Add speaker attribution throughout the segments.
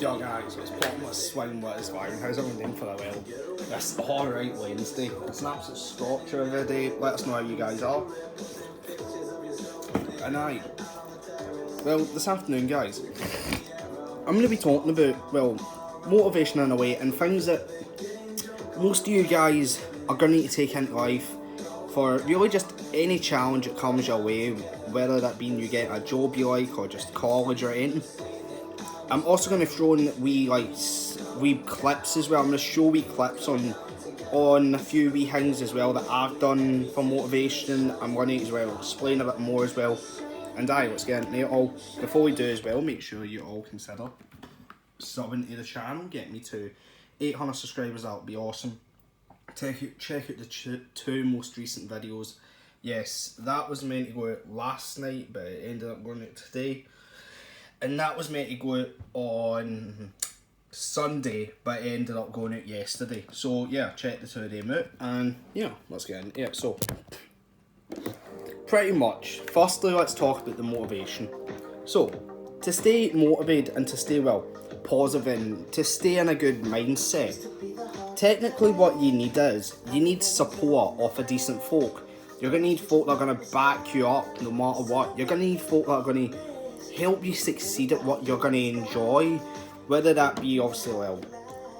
Speaker 1: Yo guys, it's Bottomless Swing, what is fine? How's everyone doing for a while? It's alright Wednesday. It's an absolute scorcher of a day. Let us know how you guys are. And well, this afternoon guys, I'm going to be talking about, well, motivation in a way and things that most of you guys are going to need to take into life for really just any challenge that comes your way, whether that be you get a job you like or just college or anything. I'm also going to throw in wee clips as well. I'm going to show wee clips on a few wee things as well that I've done for motivation. I'm going to as well explain a bit more as well. And let's get into it all. Before we do as well, make sure you all consider subbing to the channel. Get me to 800 subscribers, that would be awesome. Check out the two most recent videos. Yes, that was meant to go out last night, but it ended up going out today. And that was meant to go out on Sunday, but it ended up going out yesterday. So yeah, check the two of them out, and yeah, let's get into it. So, pretty much, firstly, let's talk about the motivation. So, to stay motivated and to stay, well, positive and to stay in a good mindset, technically what you need is, you need support off a decent folk. You're going to need folk that are going to back you up no matter what. You're going to need folk that are going to help you succeed at what you're going to enjoy, whether that be obviously, well,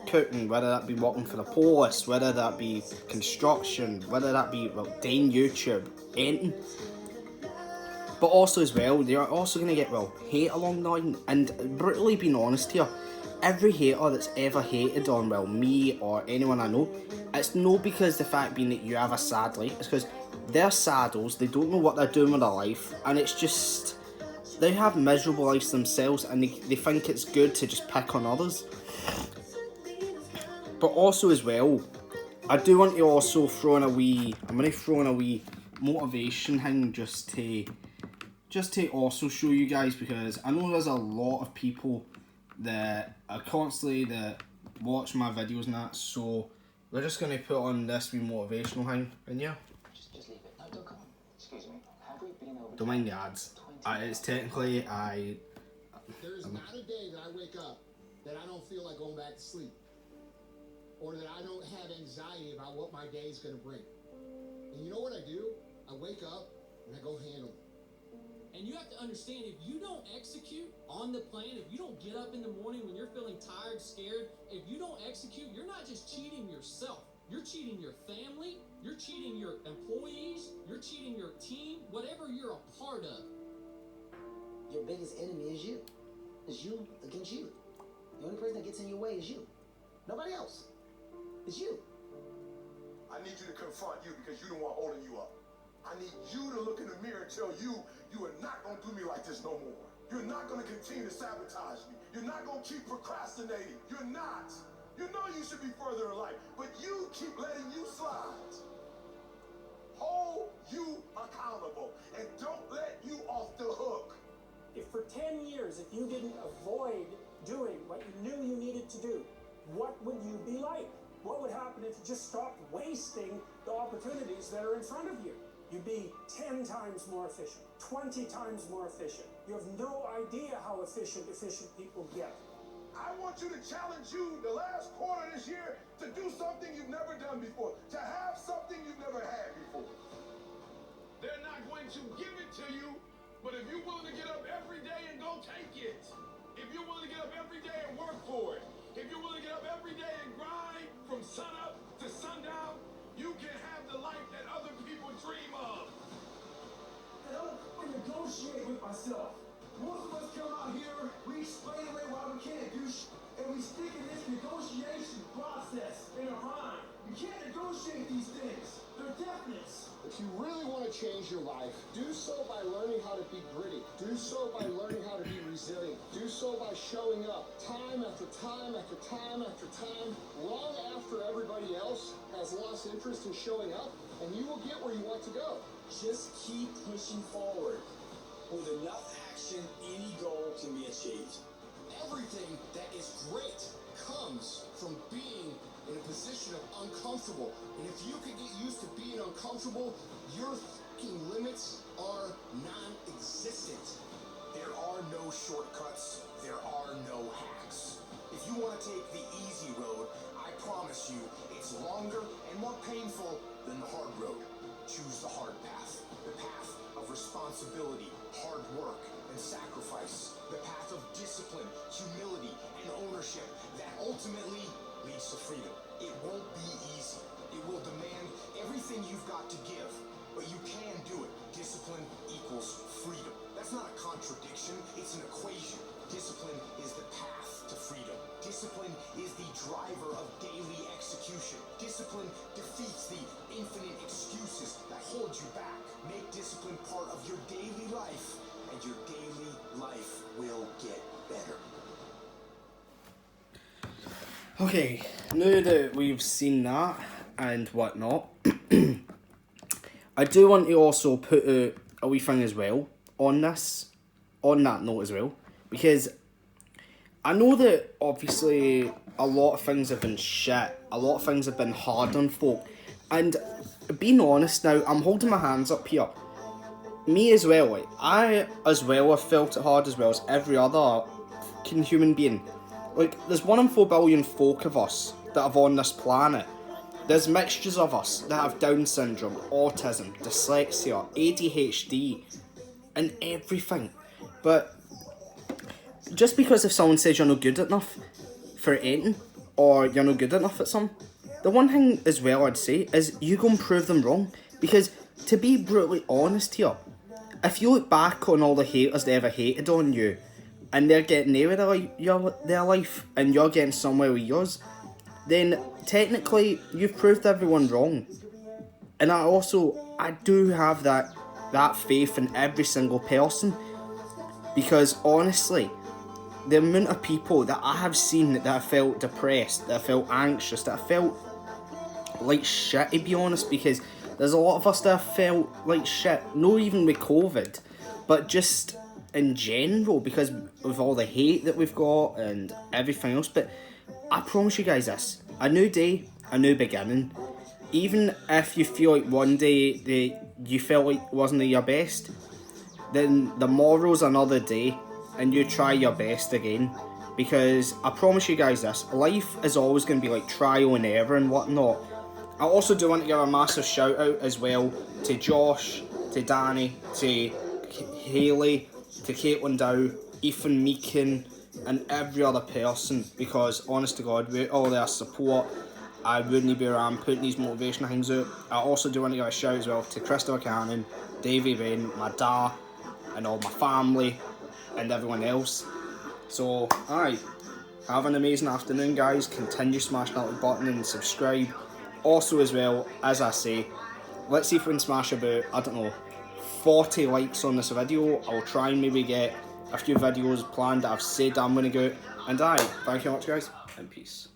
Speaker 1: cooking, whether that be working for the police, whether that be construction, whether that be, well, doing YouTube, anything. But also as well, you're also going to get, well, hate along the line. And brutally being honest here, every hater that's ever hated on, well, me or anyone I know, it's no because the fact being that you have a sad life, it's because they're saddles, they don't know what they're doing with their life, and it's just, they have miserable lives themselves and they think it's good to just pick on others. But also as well, I do want to also throw in a wee, I'm going to throw in a wee motivation thing just to also show you guys, because I know there's a lot of people that are constantly that watch my videos and that, so we're just going to put on this wee motivational thing, and yeah.
Speaker 2: Just leave it. No, don't come. Excuse me. Have we been over?
Speaker 1: Don't mind the ads. It's technically,
Speaker 3: There's not a day that I wake up that I don't feel like going back to sleep, or that I don't have anxiety about what my day is going to bring. And you know what I do? I wake up and I go handle it.
Speaker 4: And you have to understand, if you don't execute on the plan, if you don't get up in the morning when you're feeling tired, scared, if you don't execute, you're not just cheating yourself. You're cheating your family, you're cheating your employees, you're cheating your team, whatever you're a part of.
Speaker 2: Your biggest enemy is you. It's you against you. The only person that gets in your way is you. Nobody else. It's you.
Speaker 5: I need you to confront you because you're the one holding you up. I need you to look in the mirror and tell you, you are not going to do me like this no more. You're not going to continue to sabotage me. You're not going to keep procrastinating. You're not. You know you should be further in life, but you keep letting you slide. Hold you accountable and don't let you off the hook.
Speaker 6: If for 10 years, if you didn't avoid doing what you knew you needed to do, what would you be like? What would happen if you just stopped wasting the opportunities that are in front of you? You'd be 10 times more efficient, 20 times more efficient. You have no idea how efficient people get.
Speaker 5: I want you to challenge you the last quarter of this year to do something you've never done before, to have something you've never had before. They're not going to give it to you, but if you're willing to get up every day and go take it, if you're willing to get up every day and work for it, if you're willing to get up every day and grind from sunup to sundown, you can have the life that other people dream of.
Speaker 7: I don't negotiate with myself. Most of us come out here, we explain away why we can't do and we stick in this negotiation process in our mind. You can't negotiate these things. They're definites.
Speaker 3: If you really want to change your life, do so by learning how to be gritty. Do so by learning how to be resilient. Do so by showing up time after time after time after time, long after everybody else has lost interest in showing up, and you will get where you want to go.
Speaker 7: Just keep pushing forward. With enough action, any goal can be achieved.
Speaker 3: Everything that is great comes from being in a position of uncomfortable. And if you can get used to being uncomfortable, your fucking limits are non-existent. There are no shortcuts. There are no hacks.
Speaker 7: responsibility, hard work, and sacrifice. The path of discipline, humility, and ownership that ultimately leads to freedom. It won't be easy. It will demand everything you've got to give, but you can do it. Discipline equals freedom. That's not a contradiction, it's an equation. Discipline is the path to freedom. Discipline is the driver of daily execution. Discipline defeats the infinite excuses that hold you back. Make discipline part of your daily life, and your daily life will get better.
Speaker 1: Okay, now that we've seen that and whatnot, I do want to also put a wee thing as well on that note as well, because I know that obviously a lot of things have been shit, a lot of things have been hard on folk, and being honest now, I'm holding my hands up here. Me as well, like, I as well have felt it hard as well as every other fucking human being. Like, there's 1 in 4 billion folk of us that are on this planet. There's mixtures of us that have Down syndrome, autism, dyslexia, ADHD, and everything. But just because if someone says you're not good enough for anything, or you're not good enough at something, the one thing as well I'd say is you go and prove them wrong. Because to be brutally honest here, if you look back on all the haters that ever hated on you, and they're getting there with their life, and you're getting somewhere with yours, then technically you've proved everyone wrong. And I do have that faith in every single person, because honestly, the amount of people that I have seen that have felt depressed, that have felt anxious, that have felt like shit, to be honest, because there's a lot of us that have felt like shit, not even with COVID, but just in general, because of all the hate that we've got and everything else. But I promise you guys this, a new day, a new beginning. Even if you feel like one day that you felt like wasn't your best, then tomorrow's another day and you try your best again. Because I promise you guys this, life is always going to be like trial and error and whatnot. I also do want to give a massive shout out as well to Josh, to Danny, to Hayley, to Caitlin Dow, Ethan Meakin, and every other person, because honest to God, with all their support, I wouldn't be around putting these motivational things out. I also do want to give a shout as well to Christopher Cannon, Davey Rain, my dad, and all my family, and everyone else. So, aye, have an amazing afternoon, guys. Continue smashing that like button and subscribe. Also as well, as I say, let's see if we can smash about, I don't know, 40 likes on this video. I'll try and maybe get a few videos planned that I've said I'm going to go. And aye, thank you very much, guys, and peace.